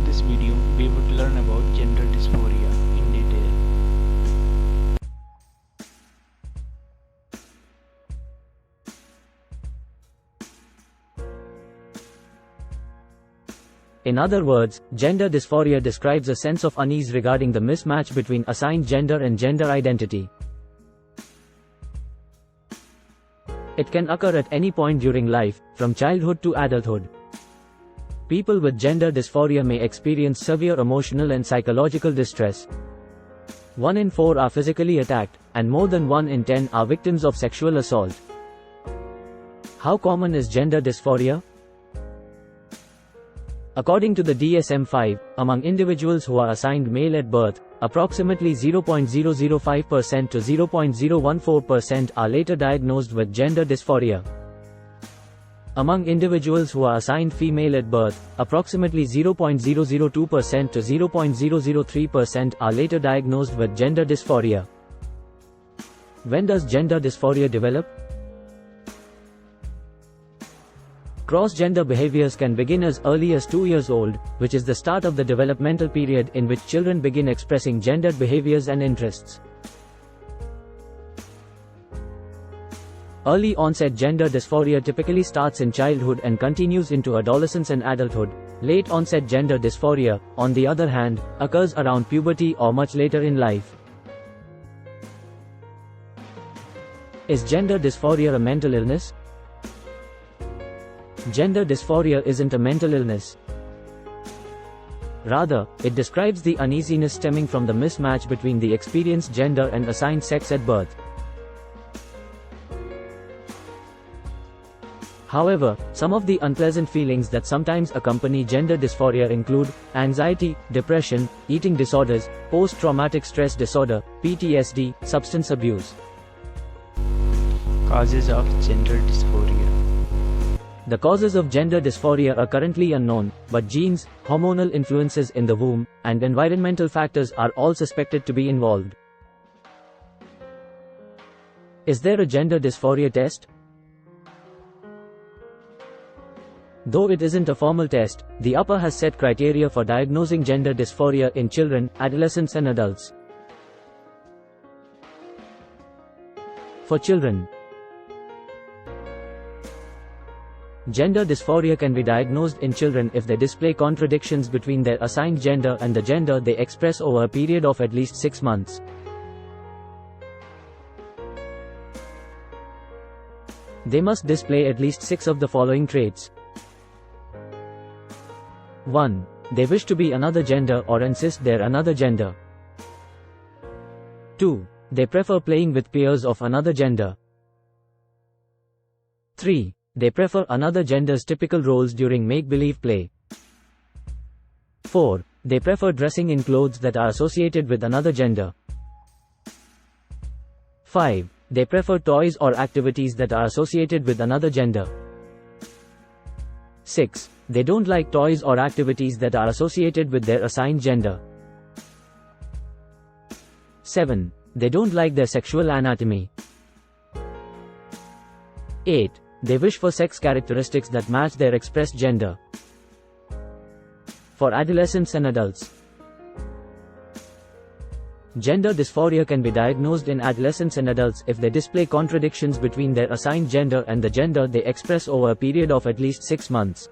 this video, we would learn about gender dysphoria in detail. In other words, gender dysphoria describes a sense of unease regarding the mismatch between assigned gender and gender identity. It can occur at any point during life, from childhood to adulthood. People with gender dysphoria may experience severe emotional and psychological distress. 1 in 4 are physically attacked, and more than 1 in 10 are victims of sexual assault. How common is gender dysphoria? According to the DSM-5, among individuals who are assigned male at birth, approximately 0.005% to 0.014% are later diagnosed with gender dysphoria. Among individuals who are assigned female at birth, approximately 0.002% to 0.003% are later diagnosed with gender dysphoria. When does gender dysphoria develop? Cross-gender behaviors can begin as early as 2 years old, which is the start of the developmental period in which children begin expressing gendered behaviors and interests. Early onset gender dysphoria typically starts in childhood and continues into adolescence and adulthood. Late onset gender dysphoria, on the other hand, occurs around puberty or much later in life. Is gender dysphoria a mental illness? Gender dysphoria isn't a mental illness. Rather, it describes the uneasiness stemming from the mismatch between the experienced gender and assigned sex at birth. However, some of the unpleasant feelings that sometimes accompany gender dysphoria include anxiety, depression, eating disorders, post-traumatic stress disorder, PTSD, substance abuse. Causes of gender dysphoria. The causes of gender dysphoria are currently unknown, but genes, hormonal influences in the womb, and environmental factors are all suspected to be involved. Is there a gender dysphoria test? Though it isn't a formal test, the upper has set criteria for diagnosing gender dysphoria in children, adolescents and adults. For children, gender dysphoria can be diagnosed in children if they display contradictions between their assigned gender and the gender they express over a period of at least 6 months. They must display at least 6 of the following traits. 1. They wish to be another gender or insist they're another gender. 2. They prefer playing with peers of another gender. 3. They prefer another gender's typical roles during make-believe play. 4. They prefer dressing in clothes that are associated with another gender. 5. They prefer toys or activities that are associated with another gender. 6. They don't like toys or activities that are associated with their assigned gender. 7. They don't like their sexual anatomy. 8. They wish for sex characteristics that match their expressed gender. For adolescents and adults, gender dysphoria can be diagnosed in adolescents and adults if they display contradictions between their assigned gender and the gender they express over a period of at least 6 months.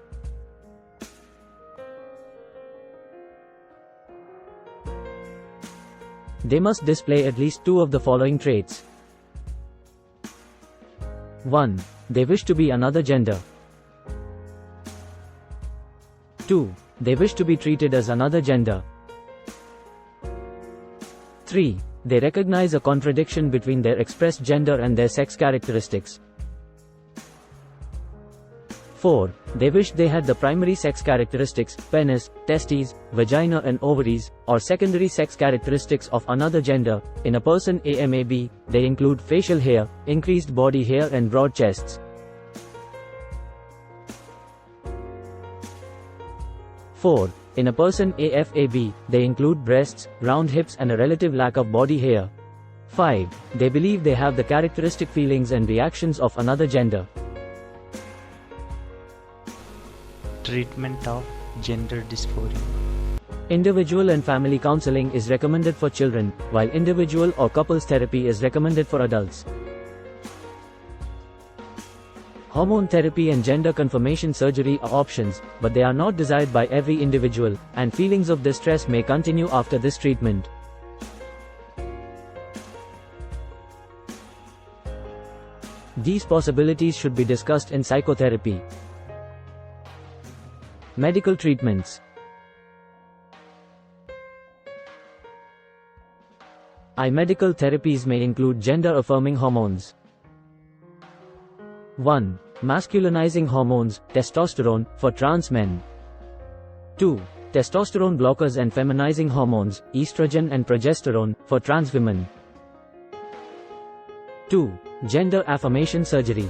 They must display at least 2 of the following traits. 1. They wish to be another gender. 2. They wish to be treated as another gender. 3. They recognize a contradiction between their expressed gender and their sex characteristics. 4. They wish they had the primary sex characteristics, penis, testes, vagina and ovaries, or secondary sex characteristics of another gender. In a person AMAB, they include facial hair, increased body hair and broad chests. 4. In a person AFAB, they include breasts, round hips and a relative lack of body hair. 5. They believe they have the characteristic feelings and reactions of another gender. Treatment of gender dysphoria. Individual and family counseling is recommended for children, while individual or couples therapy is recommended for adults. Hormone therapy and gender confirmation surgery are options, but they are not desired by every individual, and feelings of distress may continue after this treatment. These possibilities should be discussed in psychotherapy. Medical treatments. Medical therapies may include gender-affirming hormones. 1. Masculinizing hormones, testosterone, for trans men. 2. Testosterone blockers and feminizing hormones, estrogen and progesterone, for trans women. 2. Gender affirmation surgery.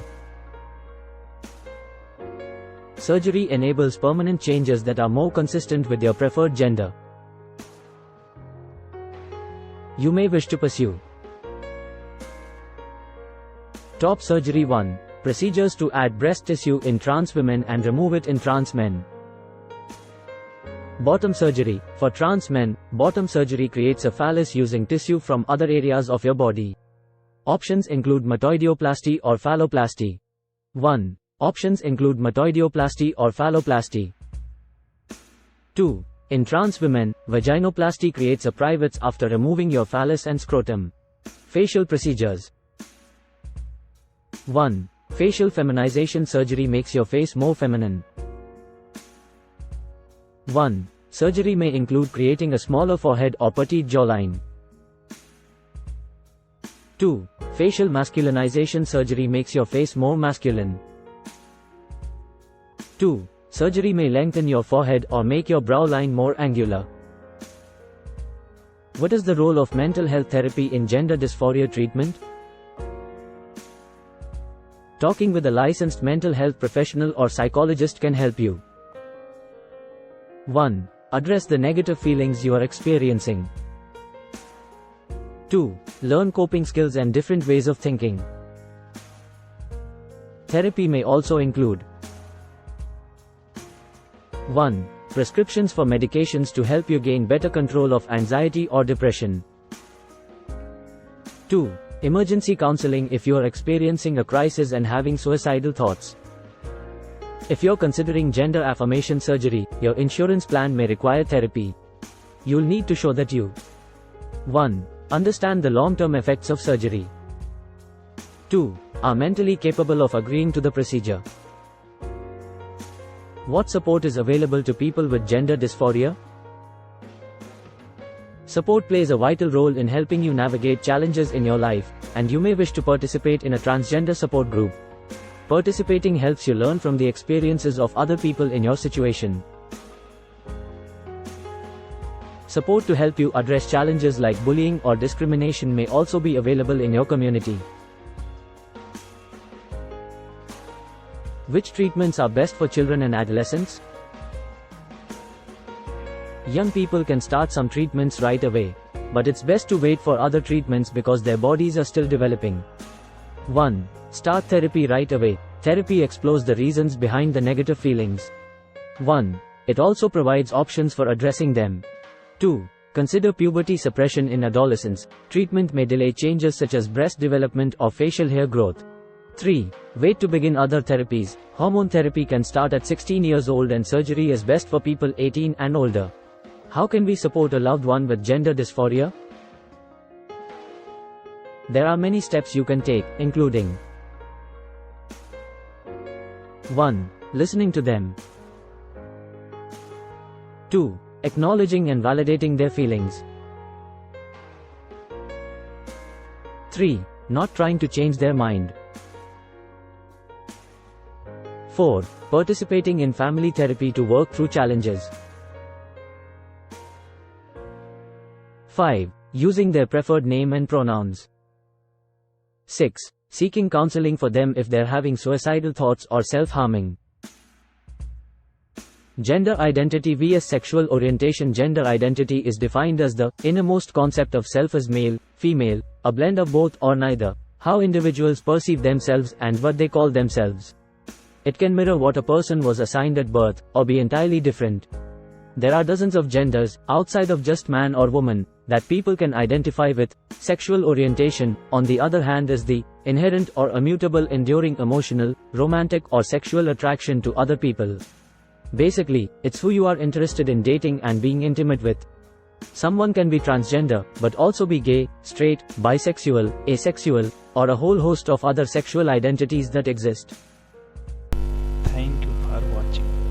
Surgery enables permanent changes that are more consistent with your preferred gender. You may wish to pursue. Top surgery. 1. Procedures to add breast tissue in trans women and remove it in trans men. Bottom surgery. For trans men, bottom surgery creates a phallus using tissue from other areas of your body. Options include metoidioplasty or phalloplasty. 1. Options include metoidioplasty or phalloplasty. 2. In trans women, vaginoplasty creates a privates after removing your phallus and scrotum. Facial procedures. 1. Facial feminization surgery makes your face more feminine. 1. Surgery may include creating a smaller forehead or petite jawline. 2. Facial masculinization surgery makes your face more masculine. 2. Surgery may lengthen your forehead or make your brow line more angular. What is the role of mental health therapy in gender dysphoria treatment? Talking with a licensed mental health professional or psychologist can help you. 1. Address the negative feelings you are experiencing. 2. Learn coping skills and different ways of thinking. Therapy may also include 1. Prescriptions for medications to help you gain better control of anxiety or depression. 2. Emergency counseling if you are experiencing a crisis and having suicidal thoughts. If you're considering gender affirmation surgery, your insurance plan may require therapy. You'll need to show that you 1. Understand the long-term effects of surgery. 2. Are mentally capable of agreeing to the procedure. What support is available to people with gender dysphoria? Support plays a vital role in helping you navigate challenges in your life, and you may wish to participate in a transgender support group. Participating helps you learn from the experiences of other people in your situation. Support to help you address challenges like bullying or discrimination may also be available in your community. Which treatments are best for children and adolescents? Young people can start some treatments right away, but it's best to wait for other treatments because their bodies are still developing. 1. Start therapy right away. Therapy explores the reasons behind the negative feelings. 1. It also provides options for addressing them. 2. Consider puberty suppression in adolescents. Treatment may delay changes such as breast development or facial hair growth. 3. Wait to begin other therapies. Hormone therapy can start at 16 years old and surgery is best for people 18 and older. How can we support a loved one with gender dysphoria? There are many steps you can take, including 1. Listening to them. 2. Acknowledging and validating their feelings. 3. Not trying to change their mind. 4. Participating in family therapy to work through challenges. 5. Using their preferred name and pronouns. 6. Seeking counseling for them if they're having suicidal thoughts or self-harming. Gender identity vs sexual orientation. Gender identity is defined as the innermost concept of self as male, female, a blend of both or neither, how individuals perceive themselves and what they call themselves. It can mirror what a person was assigned at birth, or be entirely different. There are dozens of genders, outside of just man or woman, that people can identify with. Sexual orientation, on the other hand, is the inherent or immutable enduring emotional, romantic or sexual attraction to other people. Basically, it's who you are interested in dating and being intimate with. Someone can be transgender, but also be gay, straight, bisexual, asexual, or a whole host of other sexual identities that exist. Thank you for watching.